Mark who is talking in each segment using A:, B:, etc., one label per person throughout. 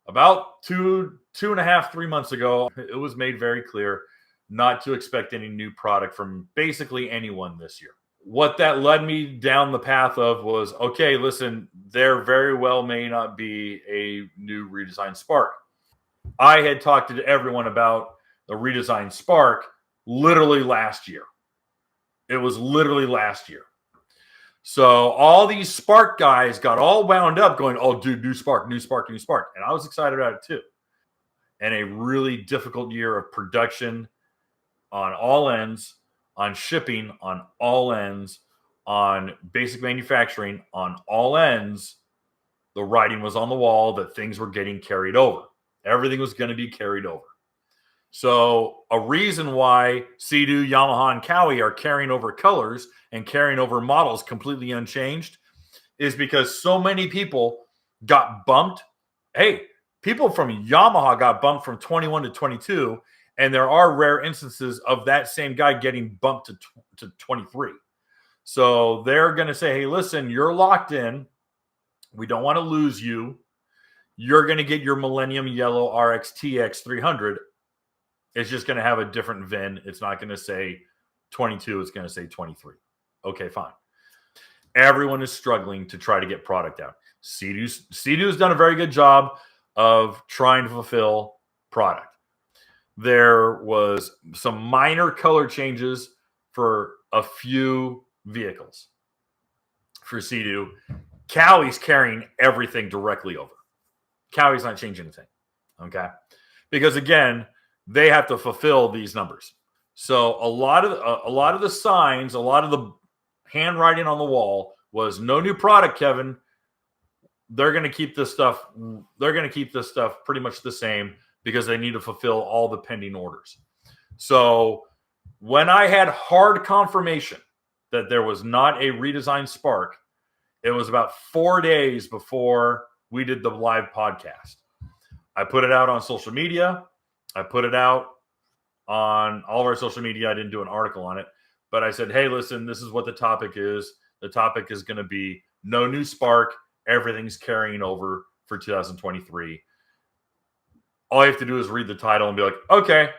A: About two and a half, 3 months ago, it was made very clear not to expect any new product from basically anyone this year. What that led me down the path of was, okay, listen, there very well may not be a new redesigned Spark. I had talked to everyone about the redesigned Spark literally last year. It was literally last year. So all these Spark guys got all wound up going, oh, dude, new Spark, new Spark, new Spark. And I was excited about it too. And a really difficult year of production on all ends, on shipping on all ends, on basic manufacturing on all ends. The writing was on the wall that things were getting carried over. Everything was going to be carried over. So a reason why Sea-Doo, Yamaha, and Cowie are carrying over colors and carrying over models completely unchanged is because so many people got bumped. Hey, people from Yamaha got bumped from 21 to 22, and there are rare instances of that same guy getting bumped to 23. So they're going to say, hey, listen, you're locked in. We don't want to lose you. You're going to get your Millennium Yellow RX TX 300. It's just going to have a different VIN. It's not going to say 22. It's going to say 23. Okay, fine. Everyone is struggling to try to get product out. Sea-Doo's done a very good job of trying to fulfill product. There was some minor color changes for a few vehicles. For Sea-Doo, Cowie's carrying everything directly over. Cowie's not changing anything. Okay? Because again, they have to fulfill these numbers. So a lot of the signs, a lot of the handwriting on the wall was no new product, Kevin. They're going to keep this stuff. They're going to keep this stuff pretty much the same because they need to fulfill all the pending orders. So when I had hard confirmation that there was not a redesigned Spark, it was about 4 days before we did the live podcast. I put it out on social media. I put it out on all of our social media. I didn't do an article on it, but I said, hey, listen, this is what the topic is. The topic is going to be no new Spark. Everything's carrying over for 2023. All you have to do is read the title and be like, okay.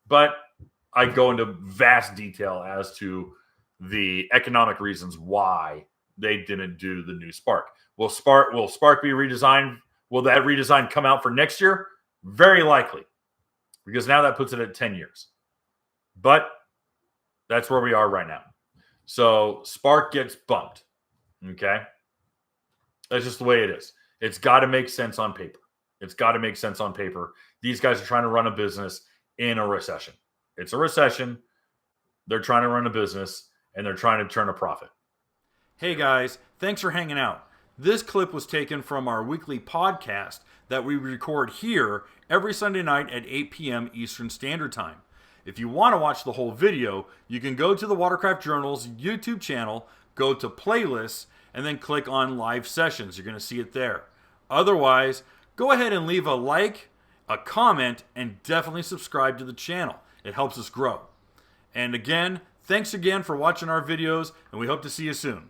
A: But I go into vast detail as to the economic reasons why they didn't do the new Spark. Will Spark be redesigned? Will that redesign come out for next year? Very likely, because now that puts it at 10 years. But that's where we are right now. So Spark gets bumped. Okay? That's just the way it is. It's got to make sense on paper. It's got to make sense on paper. These guys are trying to run a business in a recession. It's a recession. They're trying to run a business, and they're trying to turn a profit. Hey guys, thanks for hanging out. This clip was taken from our weekly podcast that we record here every Sunday night at 8 p.m. Eastern Standard Time. If you want to watch the whole video, you can go to the Watercraft Journal's YouTube channel, go to playlists, and then click on live sessions. You're going to see it there. Otherwise, go ahead and leave a like, a comment, and definitely subscribe to the channel. It helps us grow. And again, thanks again for watching our videos, and we hope to see you soon.